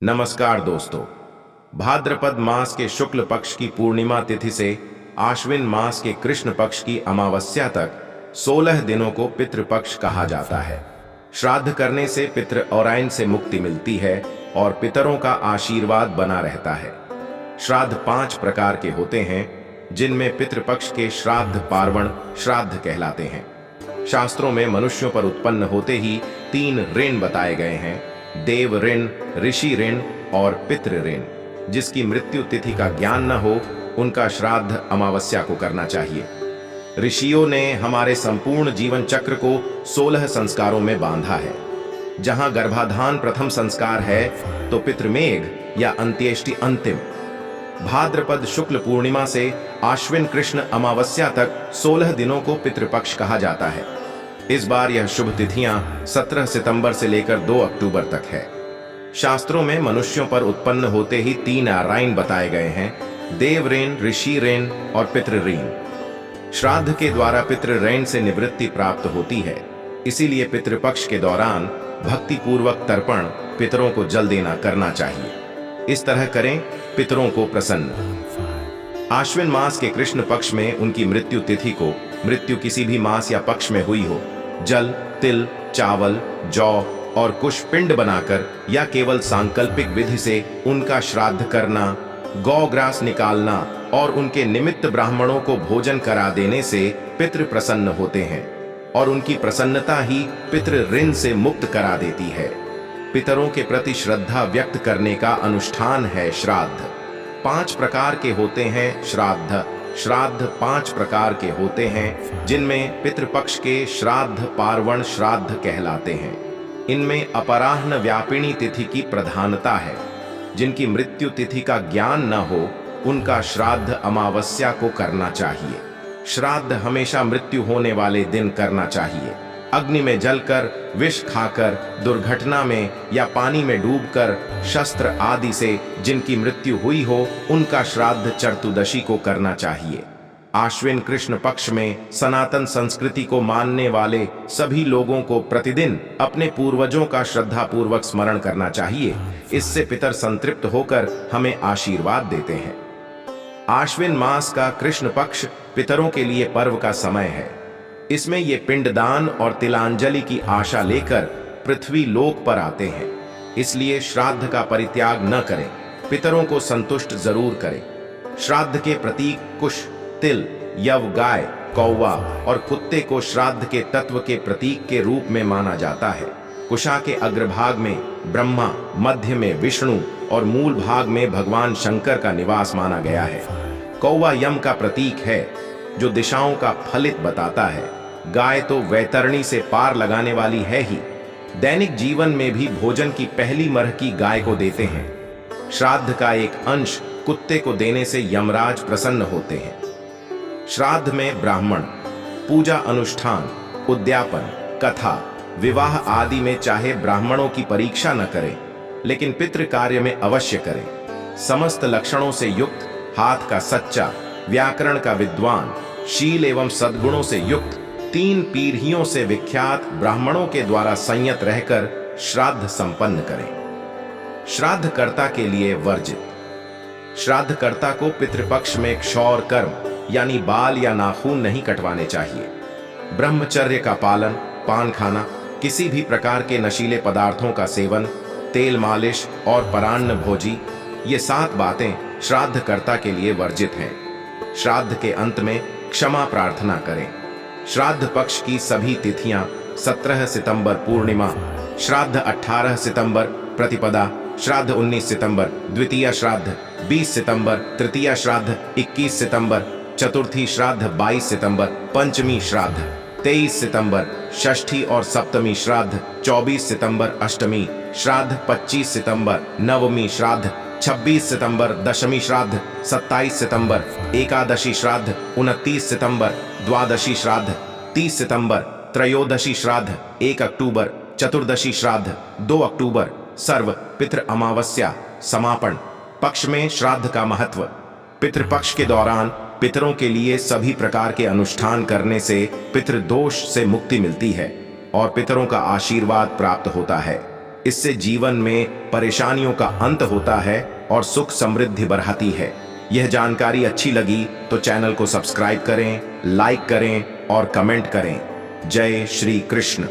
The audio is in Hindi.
नमस्कार दोस्तों। भाद्रपद मास के शुक्ल पक्ष की पूर्णिमा तिथि से आश्विन मास के कृष्ण पक्ष की अमावस्या तक 16 दिनों को पितृपक्ष कहा जाता है। श्राद्ध करने से पितृ औरायन से मुक्ति मिलती है और पितरों का आशीर्वाद बना रहता है। श्राद्ध 5 प्रकार के होते हैं, जिनमें पितृपक्ष के श्राद्ध पार्वण श्राद्ध कहलाते हैं। शास्त्रों में मनुष्यों पर उत्पन्न होते ही 3 ऋण बताए गए हैं: देव ऋण, ऋषि ऋण और पितृ ऋण। जिसकी मृत्यु तिथि का ज्ञान न हो, उनका श्राद्ध अमावस्या को करना चाहिए। ऋषियों ने हमारे संपूर्ण जीवन चक्र को 16 संस्कारों में बांधा है। जहां गर्भाधान प्रथम संस्कार है, तो पितृमेघ या अंत्येष्टि अंतिम। भाद्रपद शुक्ल पूर्णिमा से आश्विन कृष्ण अमावस्या तक 16 दिनों को पितृपक्ष कहा जाता है। इस बार यह शुभ तिथियां 17 सितंबर से लेकर 2 अक्टूबर तक है। शास्त्रों में मनुष्यों पर उत्पन्न होते ही 3 नारायण बताए गए हैं: देव ऋण, ऋषि ऋण और पितृ ऋण। श्राद्ध के द्वारा पितृ ऋण से निवृत्ति प्राप्त होती है, इसीलिए पितृपक्ष के दौरान भक्ति पूर्वक तर्पण पितरों को जल देना करना चाहिए। इस तरह करें पितरों को प्रसन्न। आश्विन मास के कृष्ण पक्ष में उनकी मृत्यु तिथि को मृत्यु किसी भी मास या पक्ष में हुई हो, जल, तिल, चावल, जौ और कुश पिंड बनाकर या केवल सांकल्पिक विधि से उनका श्राद्ध करना, गौग्रास निकालना और उनके निमित्त ब्राह्मणों को भोजन करा देने से पितृ प्रसन्न होते हैं और उनकी प्रसन्नता ही पितृ ऋण से मुक्त करा देती है। पितरों के प्रति श्रद्धा व्यक्त करने का अनुष्ठान है श्राद्ध। 5 प्रकार के होते हैं श्राद्ध। श्राद्ध 5 प्रकार के होते हैं, जिनमें पितृपक्ष के श्राद्ध पार्वण श्राद्ध कहलाते हैं। इनमें अपराह्न व्यापिनी तिथि की प्रधानता है। जिनकी मृत्यु तिथि का ज्ञान न हो, उनका श्राद्ध अमावस्या को करना चाहिए। श्राद्ध हमेशा मृत्यु होने वाले दिन करना चाहिए। अग्नि में जलकर, विष खाकर, दुर्घटना में या पानी में डूबकर, शस्त्र आदि से जिनकी मृत्यु हुई हो, उनका श्राद्ध चतुर्दशी को करना चाहिए। आश्विन कृष्ण पक्ष में सनातन संस्कृति को मानने वाले सभी लोगों को प्रतिदिन अपने पूर्वजों का श्रद्धापूर्वक स्मरण करना चाहिए। इससे पितर संतृप्त होकर हमें आशीर्वाद देते हैं। आश्विन मास का कृष्ण पक्ष पितरों के लिए पर्व का समय है। इसमें ये पिंडदान और तिलांजलि की आशा लेकर पृथ्वी लोक पर आते हैं। इसलिए श्राद्ध का परित्याग न करें, पितरों को संतुष्ट जरूर करें। श्राद्ध के प्रतीक कुश, तिल, यव, गाय, कौवा और कुत्ते को श्राद्ध के तत्व के प्रतीक के रूप में माना जाता है। कुशा के अग्रभाग में ब्रह्मा, मध्य में विष्णु और मूल भाग में भगवान शंकर का निवास माना गया है। कौवा यम का प्रतीक है, जो दिशाओं का फलित बताता है। गाय तो वैतरणी से पार लगाने वाली है ही। दैनिक जीवन में भी भोजन की पहली मरहकी गाय को देते हैं। श्राद्ध का एक अंश कुत्ते को देने से यमराज प्रसन्न होते हैं। श्राद्ध में ब्राह्मण पूजा अनुष्ठान, उद्यापन, कथा, विवाह आदि में चाहे ब्राह्मणों की परीक्षा न करें, लेकिन पितृ कार्य में अवश्य करें। समस्त लक्षणों से युक्त, हाथ का सच्चा, व्याकरण का विद्वान, शील एवं सद्गुणों से युक्त, 3 पीढ़ियों से विख्यात ब्राह्मणों के द्वारा संयत रहकर श्राद्ध संपन्न करें। श्राद्धकर्ता के लिए वर्जित। श्राद्धकर्ता को पितृपक्ष में क्षौर कर्म यानी बाल या नाखून नहीं कटवाने चाहिए। ब्रह्मचर्य का पालन, पान खाना, किसी भी प्रकार के नशीले पदार्थों का सेवन, तेल मालिश और परान्न भोजी, ये 7 बातें श्राद्धकर्ता के लिए वर्जित हैं। श्राद्ध के अंत में क्षमा प्रार्थना करें। श्राद्ध पक्ष की सभी तिथियां 17 सितंबर पूर्णिमा, श्राद्ध 18 सितंबर प्रतिपदा, श्राद्ध 19 सितंबर द्वितीय श्राद्ध, 20 सितंबर तृतीय श्राद्ध, 21 सितंबर चतुर्थी श्राद्ध, 22 सितंबर पंचमी श्राद्ध, 23 सितंबर षष्ठी और सप्तमी श्राद्ध, 24 सितंबर अष्टमी श्राद्ध, 25 सितंबर नवमी श्राद्ध, 26 सितंबर दशमी श्राद्ध, 27 सितंबर एकादशी श्राद्ध, 29 सितंबर द्वादशी श्राद्ध, 30 सितंबर त्रयोदशी श्राद्ध, 1 अक्टूबर चतुर्दशी श्राद्ध, 2 अक्टूबर सर्व पितृ अमावस्या समापन। पक्ष में श्राद्ध का महत्व। पितृपक्ष के दौरान पितरों के लिए सभी प्रकार के अनुष्ठान करने से पितृदोष से मुक्ति मिलती है और पितरों का आशीर्वाद प्राप्त होता है। इससे जीवन में परेशानियों का अंत होता है और सुख समृद्धि बढ़ाती है। यह जानकारी अच्छी लगी तो चैनल को सब्सक्राइब करें, लाइक करें और कमेंट करें। जय श्री कृष्ण।